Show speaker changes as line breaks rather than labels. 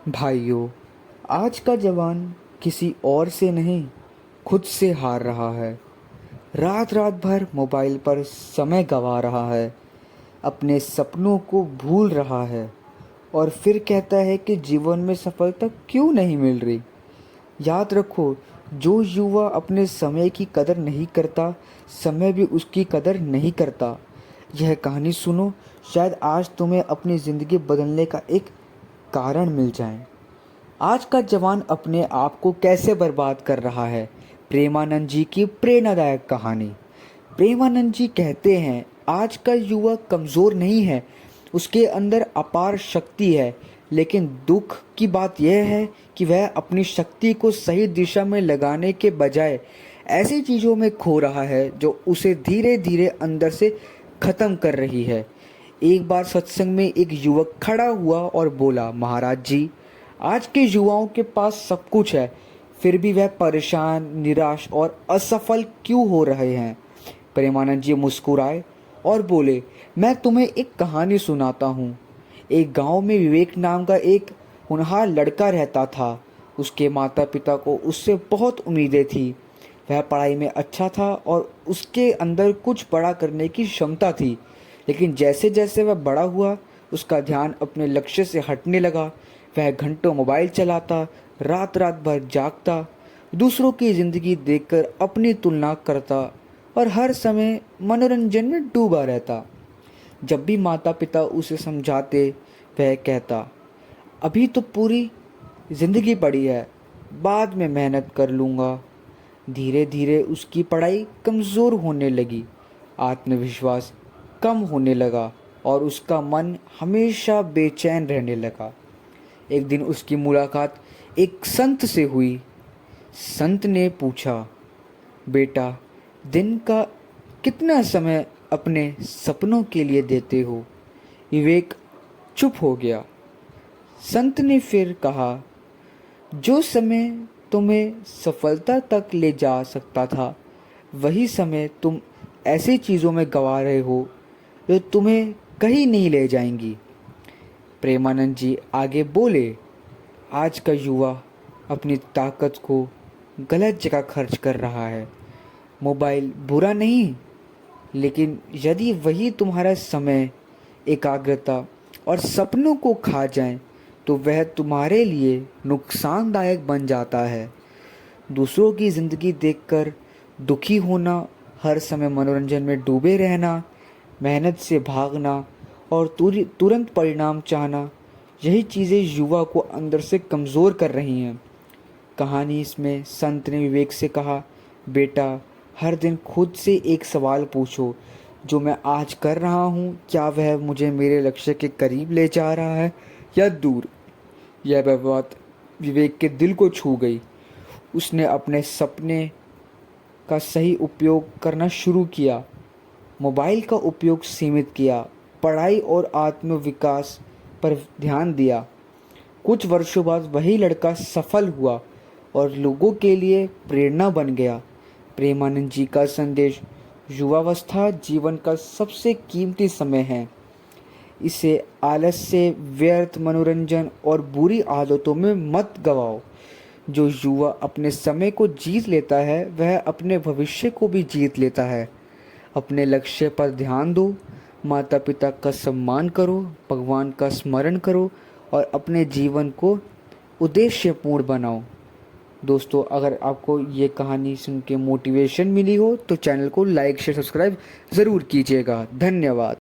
भाइयों, आज का जवान किसी और से नहीं, खुद से हार रहा है। रात रात भर मोबाइल पर समय गंवा रहा है, अपने सपनों को भूल रहा है और फिर कहता है कि जीवन में सफलता क्यों नहीं मिल रही। याद रखो, जो युवा अपने समय की कदर नहीं करता, समय भी उसकी कदर नहीं करता। यह कहानी सुनो, शायद आज तुम्हें अपनी ज़िंदगी बदलने का एक कारण मिल जाए। आज का जवान अपने आप को कैसे बर्बाद कर रहा है। प्रेमानंद जी की प्रेरणादायक कहानी। प्रेमानंद जी कहते हैं, आज का युवा कमज़ोर नहीं है, उसके अंदर अपार शक्ति है, लेकिन दुख की बात यह है कि वह अपनी शक्ति को सही दिशा में लगाने के बजाय ऐसी चीज़ों में खो रहा है जो उसे धीरे धीरे अंदर से ख़त्म कर रही है। एक बार सत्संग में एक युवक खड़ा हुआ और बोला, महाराज जी, आज के युवाओं के पास सब कुछ है, फिर भी वह परेशान, निराश और असफल क्यों हो रहे हैं। प्रेमानंद जी मुस्कुराए और बोले, मैं तुम्हें एक कहानी सुनाता हूँ। एक गांव में विवेक नाम का एक होनहार लड़का रहता था। उसके माता पिता को उससे बहुत उम्मीदें थी। वह पढ़ाई में अच्छा था और उसके अंदर कुछ बड़ा करने की क्षमता थी, लेकिन जैसे जैसे वह बड़ा हुआ, उसका ध्यान अपने लक्ष्य से हटने लगा। वह घंटों मोबाइल चलाता, रात रात भर जागता, दूसरों की ज़िंदगी देखकर अपनी तुलना करता और हर समय मनोरंजन में डूबा रहता। जब भी माता पिता उसे समझाते, वह कहता, अभी तो पूरी ज़िंदगी पड़ी है, बाद में मेहनत कर लूँगा। धीरे धीरे उसकी पढ़ाई कमज़ोर होने लगी, आत्मविश्वास कम होने लगा और उसका मन हमेशा बेचैन रहने लगा। एक दिन उसकी मुलाकात एक संत से हुई। संत ने पूछा, बेटा, दिन का कितना समय अपने सपनों के लिए देते हो। विवेक चुप हो गया। संत ने फिर कहा, जो समय तुम्हें सफलता तक ले जा सकता था, वही समय तुम ऐसी चीज़ों में गंवा रहे हो जो तुम्हें कहीं नहीं ले जाएंगी। प्रेमानंद जी आगे बोले, आज का युवा अपनी ताकत को गलत जगह खर्च कर रहा है। मोबाइल बुरा नहीं, लेकिन यदि वही तुम्हारा समय, एकाग्रता और सपनों को खा जाए तो वह तुम्हारे लिए नुकसानदायक बन जाता है। दूसरों की ज़िंदगी देखकर दुखी होना, हर समय मनोरंजन में डूबे रहना, मेहनत से भागना और तुरंत परिणाम चाहना, यही चीज़ें युवा को अंदर से कमज़ोर कर रही हैं। कहानी इसमें संत ने विवेक से कहा, बेटा, हर दिन खुद से एक सवाल पूछो, जो मैं आज कर रहा हूँ, क्या वह मुझे मेरे लक्ष्य के करीब ले जा रहा है या दूर। यह बात विवेक के दिल को छू गई। उसने अपने सपने का सही उपयोग करना शुरू किया, मोबाइल का उपयोग सीमित किया, पढ़ाई और आत्मविकास पर ध्यान दिया। कुछ वर्षों बाद वही लड़का सफल हुआ और लोगों के लिए प्रेरणा बन गया। प्रेमानंद जी का संदेश, युवावस्था जीवन का सबसे कीमती समय है। इसे आलस्य, व्यर्थ मनोरंजन और बुरी आदतों में मत गवाओ। जो युवा अपने समय को जीत लेता है, वह अपने भविष्य को भी जीत लेता है। अपने लक्ष्य पर ध्यान दो, माता पिता का सम्मान करो, भगवान का स्मरण करो और अपने जीवन को उद्देश्यपूर्ण बनाओ। दोस्तों, अगर आपको ये कहानी सुन के मोटिवेशन मिली हो तो चैनल को लाइक शेयर सब्सक्राइब ज़रूर कीजिएगा। धन्यवाद।